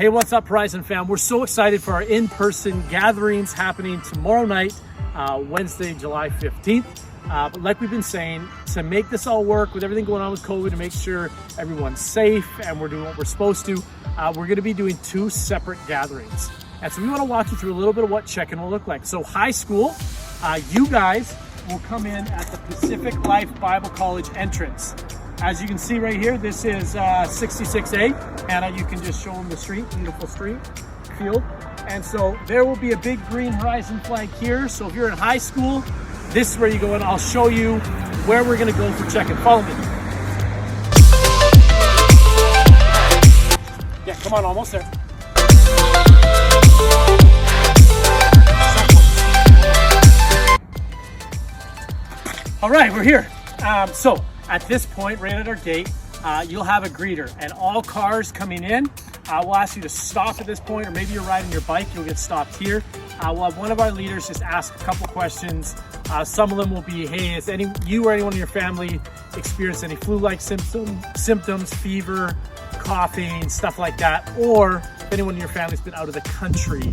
Hey, what's up, Horizon fam? We're so excited for our in-person gatherings happening tomorrow night, Wednesday, July 15th. But like we've been saying, to make this all work with everything going on with COVID, to make sure everyone's safe and we're doing what we're supposed to, we're going to be doing two separate gatherings. And so we want to walk you through a little bit of what check-in will look like. So high school, you guys will come in at the Pacific Life Bible College entrance. As you can see right here, this is 66A. Hannah, you can just show them the street, beautiful street, field. And so there will be a big green Horizon flag here. So if you're in high school, this is where you go in. I'll show you where we're gonna go for check-in. Follow me. Yeah, come on, almost there. All right, we're here. So at this point, right at our gate, you'll have a greeter, and all cars coming in, we'll ask you to stop at this point, or maybe you're riding your bike, you'll get stopped here. We'll have one of our leaders just ask a couple questions. Some of them will be, hey, has you or anyone in your family experienced any flu-like symptoms, fever, coughing, stuff like that, or if anyone in your family's been out of the country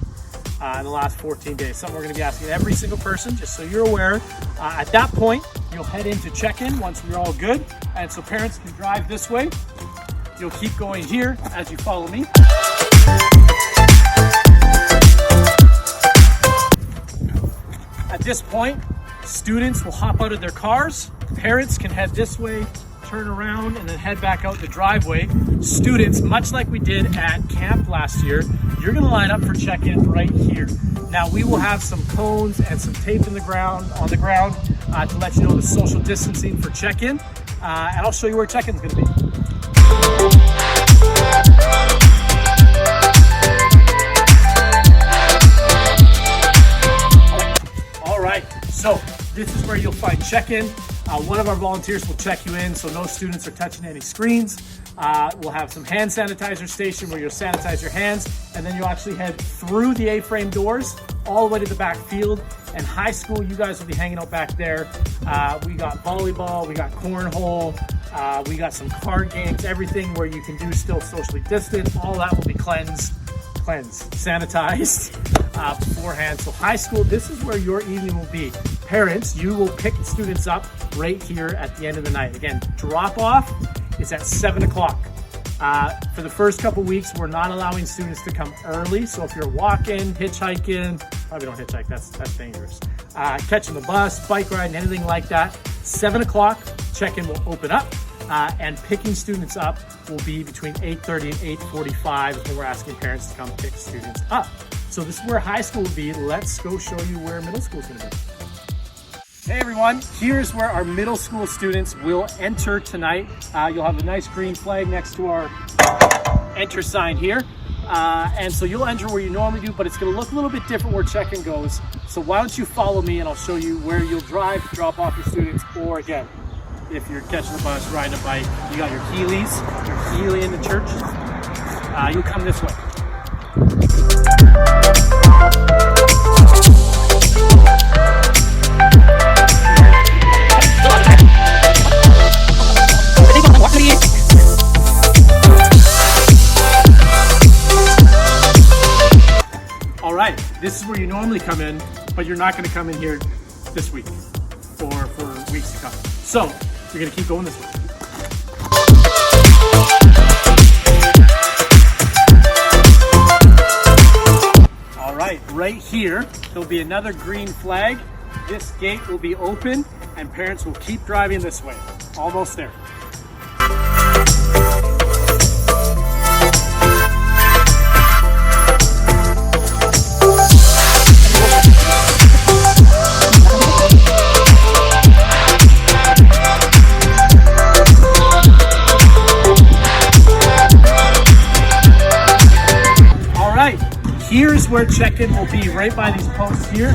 in the last 14 days. Something we're going to be asking every single person, just so you're aware. At that point, you'll head into check-in once we're all good. And so parents can drive this way. You'll keep going here as you follow me. At this point, students will hop out of their cars. Parents can head this way, turn around, and then head back out the driveway. Students, much like we did at camp last year, you're gonna line up for check-in right here. Now we will have some cones and some tape on the ground to let you know the social distancing for check-in, and I'll show you where check-in's gonna be. All right, so this is where you'll find check-in. One of our volunteers will check you in, so no students are touching any screens. We'll have some hand sanitizer station where you'll sanitize your hands, and then you'll actually head through the A-frame doors all the way to the back field. And high school, you guys will be hanging out back there. We got volleyball, we got cornhole, we got some card games, everything where you can do still socially distant. All that will be sanitized beforehand. So high school, this is where your evening will be. Parents, you will pick the students up right here at the end of the night. Again, drop off is at 7 o'clock. For the first couple weeks, we're not allowing students to come early. So if you're walking, hitchhiking, probably don't hitchhike, that's dangerous. Catching the bus, bike riding, anything like that, 7 o'clock, check-in will open up. And picking students up will be between 8:30 and 8:45 when we're asking parents to come pick students up. So this is where high school will be. Let's go show you where middle school is gonna be. Hey everyone, here's where our middle school students will enter tonight. You'll have a nice green flag next to our enter sign here. And so you'll enter where you normally do, but it's gonna look a little bit different where check-in goes. So why don't you follow me and I'll show you where you'll drive to drop off your students, or again, if you're catching the bus, riding a bike, you got your Heelys, your Heely in the church, you'll come this way. All right, this is where you normally come in, but you're not gonna come in here this week or for weeks to come. So, you're gonna keep going this way. All right here, there'll be another green flag. This gate will be open and parents will keep driving this way. Almost there. Here's where check-in will be, right by these posts here.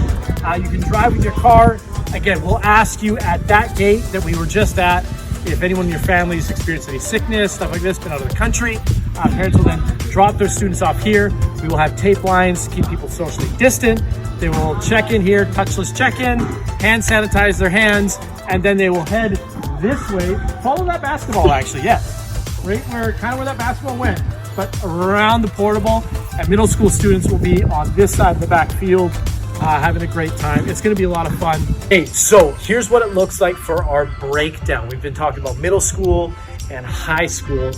You can drive with your car. Again, we'll ask you at that gate that we were just at if anyone in your family has experienced any sickness, stuff like this, been out of the country. Parents will then drop their students off here. We will have tape lines to keep people socially distant. They will check in here, touchless check-in, hand sanitize their hands, and then they will head this way. Follow that basketball, actually, yes. Right where, kind of where that basketball went. but around the portable. And middle school students will be on this side of the back field, having a great time. It's going to be a lot of fun. Hey, so here's what it looks like for our breakdown. We've been talking about middle school and high school.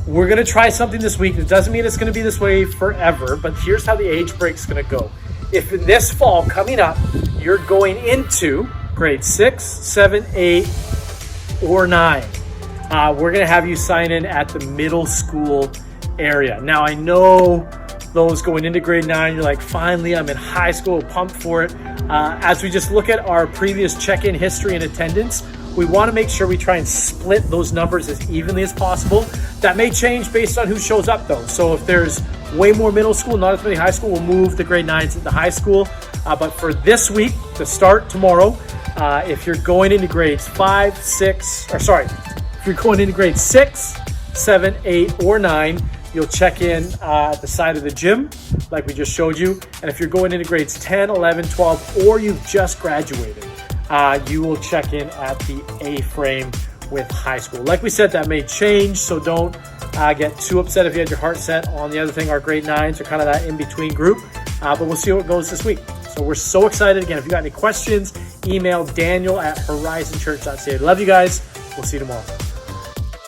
We're going to try something this week. It doesn't mean it's going to be this way forever, but here's how the age break's going to go. If in this fall coming up, you're going into grade 6, 7, 8, or 9, we're going to have you sign in at the middle school area. Now, I know those going into grade 9, you're like, finally, I'm in high school, pumped for it. As we just look at our previous check-in history and attendance, we want to make sure we try and split those numbers as evenly as possible. That may change based on who shows up though. So if there's way more middle school, not as many high school, we'll move the grade 9s into high school. But for this week, to start tomorrow, if you're going into grades 5, 6, if you're going into grades 6, 7, 8, or 9, you'll check in at the side of the gym, like we just showed you. And if you're going into grades 10, 11, 12, or you've just graduated, you will check in at the A-frame with high school. Like we said, that may change, so don't get too upset if you had your heart set on the other thing. Our grade 9s are kind of that in-between group, but we'll see how it goes this week. So we're so excited. Again, if you got any questions, email Daniel at horizonchurch.ca. Love you guys. We'll see you tomorrow.